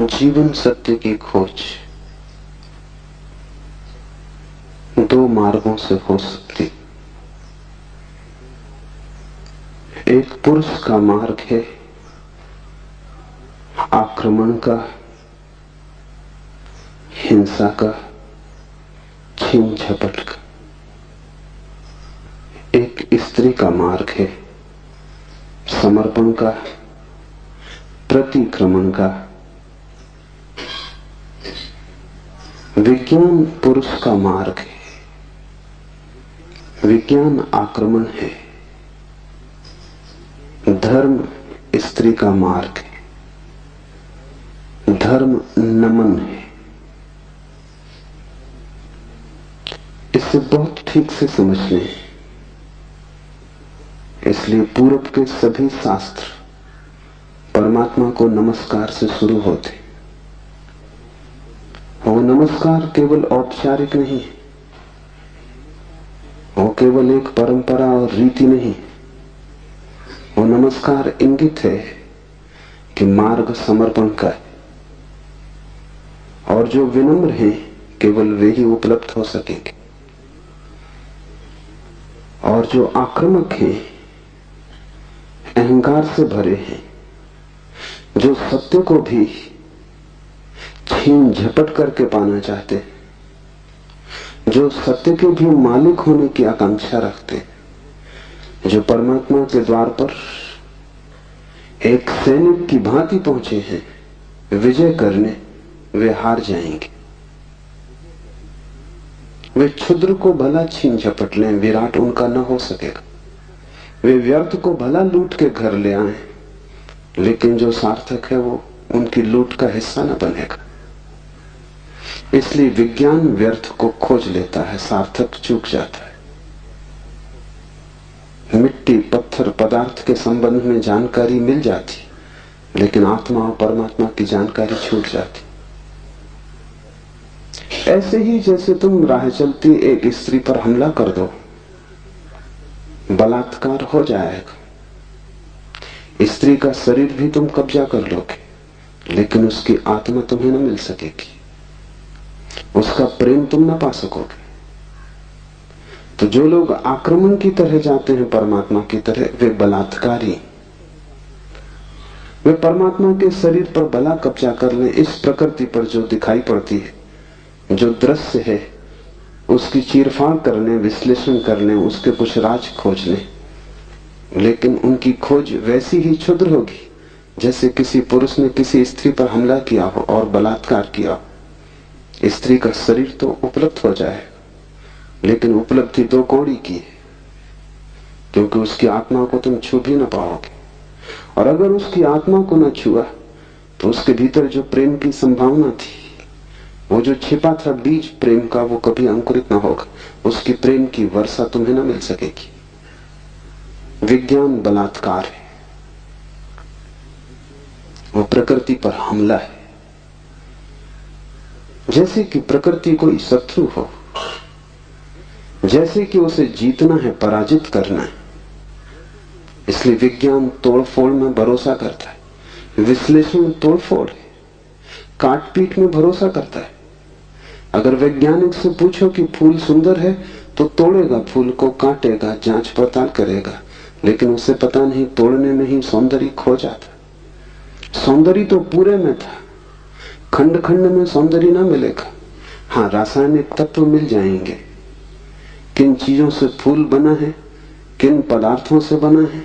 जीवन सत्य की खोज दो मार्गों से हो सकती। एक पुरुष का मार्ग है आक्रमण का, हिंसा का, छीन झपट का। एक स्त्री का मार्ग है समर्पण का, प्रतिक्रमण का। विज्ञान पुरुष का मार्ग है, विज्ञान आक्रमण है। धर्म स्त्री का मार्ग है, धर्म नमन है। इसे बहुत ठीक से समझ लें। इसलिए पूरब के सभी शास्त्र परमात्मा को नमस्कार से शुरू होते। वो नमस्कार केवल औपचारिक नहीं है, वो केवल एक परंपरा और रीति नहीं। वो नमस्कार इंगित है कि मार्ग समर्पण का है, और जो विनम्र हैं केवल वे ही उपलब्ध हो सकेंगे, और जो आक्रामक हैं, अहंकार से भरे हैं, जो सत्य को भी छीन झपट करके पाना चाहते हैं, जो सत्य के भी मालिक होने की आकांक्षा रखते हैं, जो परमात्मा के द्वार पर एक सैनिक की भांति पहुंचे हैं विजय करने, वे हार जाएंगे। वे क्षुद्र को भला छीन झपट लें, विराट उनका न हो सकेगा। वे व्यर्थ को भला लूट के घर ले आए, लेकिन जो सार्थक है वो उनकी लूट का हिस्सा न बनेगा। इसलिए विज्ञान व्यर्थ को खोज लेता है, सार्थक चूक जाता है। मिट्टी, पत्थर, पदार्थ के संबंध में जानकारी मिल जाती, लेकिन आत्मा और परमात्मा की जानकारी छूट जाती। ऐसे ही जैसे तुम राह चलती एक स्त्री पर हमला कर दो, बलात्कार हो जाएगा। स्त्री का शरीर भी तुम कब्जा कर लोगे, लेकिन उसकी आत्मा तुम्हें न मिल सकेगी, उसका प्रेम तुम न पा सकोगे। तो जो लोग आक्रमण की तरह जाते हैं परमात्मा की तरह, वे बलात्कारी। वे परमात्मा के शरीर पर भला कब्जा कर लें, इस प्रकृति पर जो दिखाई पड़ती है, जो दृश्य है, उसकी चीरफाड़ कर लें, विश्लेषण कर लें, उसके कुछ राज खोज लें, लेकिन उनकी खोज वैसी ही क्षुद्र होगी जैसे किसी पुरुष ने किसी स्त्री पर हमला किया हो और बलात्कार किया हो। स्त्री का शरीर तो उपलब्ध हो जाएगा, लेकिन उपलब्धि दो कौड़ी की है, क्योंकि उसकी आत्मा को तुम छू भी न पाओगे। और अगर उसकी आत्मा को न छुआ तो उसके भीतर जो प्रेम की संभावना थी, वो जो छिपा था बीज प्रेम का, वो कभी अंकुरित न होगा। उसकी प्रेम की वर्षा तुम्हें न मिल सकेगी। विज्ञान बलात्कार है, वो प्रकृति पर हमला है। जैसे कि प्रकृति कोई शत्रु हो, जैसे कि उसे जीतना है, पराजित करना है। इसलिए विज्ञान तोड़फोड़ में भरोसा करता है, विश्लेषण तोड़फोड़ है, काटपीट में भरोसा करता है। अगर वैज्ञानिक से पूछो कि फूल सुंदर है तो तोड़ेगा फूल को, काटेगा, जांच पड़ताल करेगा, लेकिन उसे पता नहीं तोड़ने में ही सौंदर्य खो जाता। सौंदर्य तो पूरे में था, खंड खंड में सौंदर्य ना मिलेगा। हाँ, रासायनिक तत्व मिल जाएंगे। किन चीजों से फूल बना है, किन पदार्थों से बना है,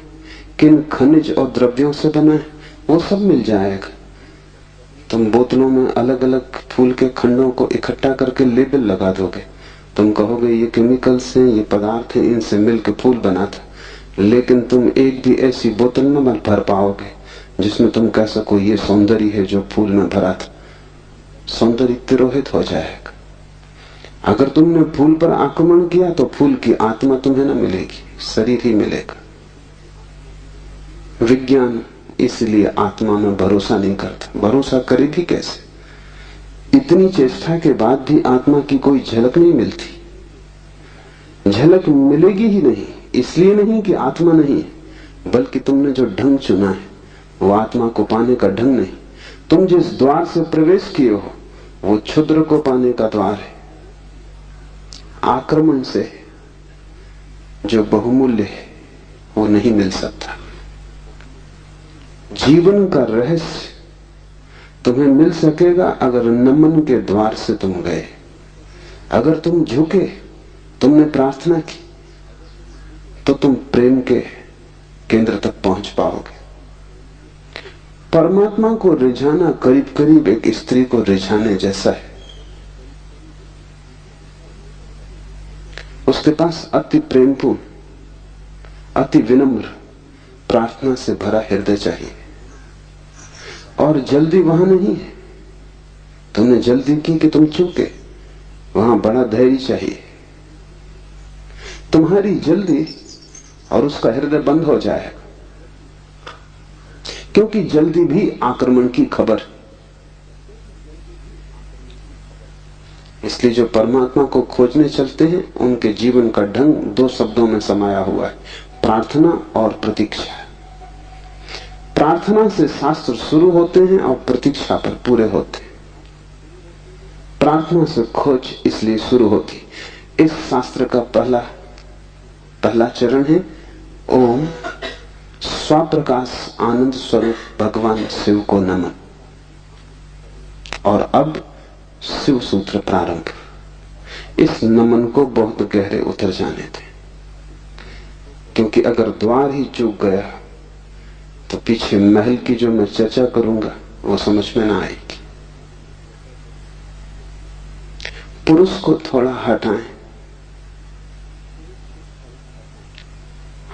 किन खनिज और द्रव्यों से बना है, वो सब मिल जाएगा। तुम बोतलों में अलग अलग फूल के खंडों को इकट्ठा करके लेबल लगा दोगे, तुम कहोगे ये केमिकल्स हैं, ये पदार्थ हैं, इनसे मिलकर फूल बना था, लेकिन तुम एक भी ऐसी बोतल न भर पाओगे जिसमें तुम कह सको ये सौंदर्य है जो फूल में भरा था। सौंदर्य तिरोहित हो जाएगा। अगर तुमने फूल पर आक्रमण किया तो फूल की आत्मा तुम्हें न मिलेगी, शरीर ही मिलेगा। विज्ञान इसलिए आत्मा में भरोसा नहीं करता। भरोसा करे भी कैसे? इतनी चेष्टा के बाद भी आत्मा की कोई झलक नहीं मिलती। झलक मिलेगी ही नहीं, इसलिए नहीं कि आत्मा नहीं, बल्कि तुमने जो ढंग चुना है वो आत्मा को पाने का ढंग नहीं। तुम जिस द्वार से प्रवेश किए हो वो क्षुद्र को पाने का द्वार है। आक्रमण से जो बहुमूल्य है वो नहीं मिल सकता। जीवन का रहस्य तुम्हें मिल सकेगा अगर नमन के द्वार से तुम गए, अगर तुम झुके, तुमने प्रार्थना की, तो तुम प्रेम के केंद्र तक पहुंच पाओगे। परमात्मा को रिझाना करीब करीब एक स्त्री को रिझाने जैसा है। उसके पास अति प्रेमपूर्ण, अति विनम्र, प्रार्थना से भरा हृदय चाहिए। और जल्दी वहां नहीं है। तुमने जल्दी की कि तुम चूके, वहां बड़ा धैर्य चाहिए। तुम्हारी जल्दी और उसका हृदय बंद हो जाएगा, क्योंकि जल्दी भी आक्रमण की खबर। इसलिए जो परमात्मा को खोजने चलते हैं उनके जीवन का ढंग दो शब्दों में समाया हुआ है, प्रार्थना और प्रतीक्षा। प्रार्थना से शास्त्र शुरू होते हैं और प्रतीक्षा पर पूरे होते हैं। प्रार्थना से खोज इसलिए शुरू होती। इस शास्त्र का पहला चरण है ओम स्वप्रकाश आनंद स्वरूप भगवान शिव को नमन। और अब शिव सूत्र प्रारंभ। इस नमन को बहुत गहरे उतर जाने दें, क्योंकि अगर द्वार ही चूक गया तो पीछे महल की जो मैं चर्चा करूंगा वो समझ में ना आएगी। पुरुष को थोड़ा हटाएं,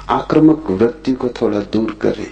आक्रामक वृत्ति को थोड़ा दूर करें,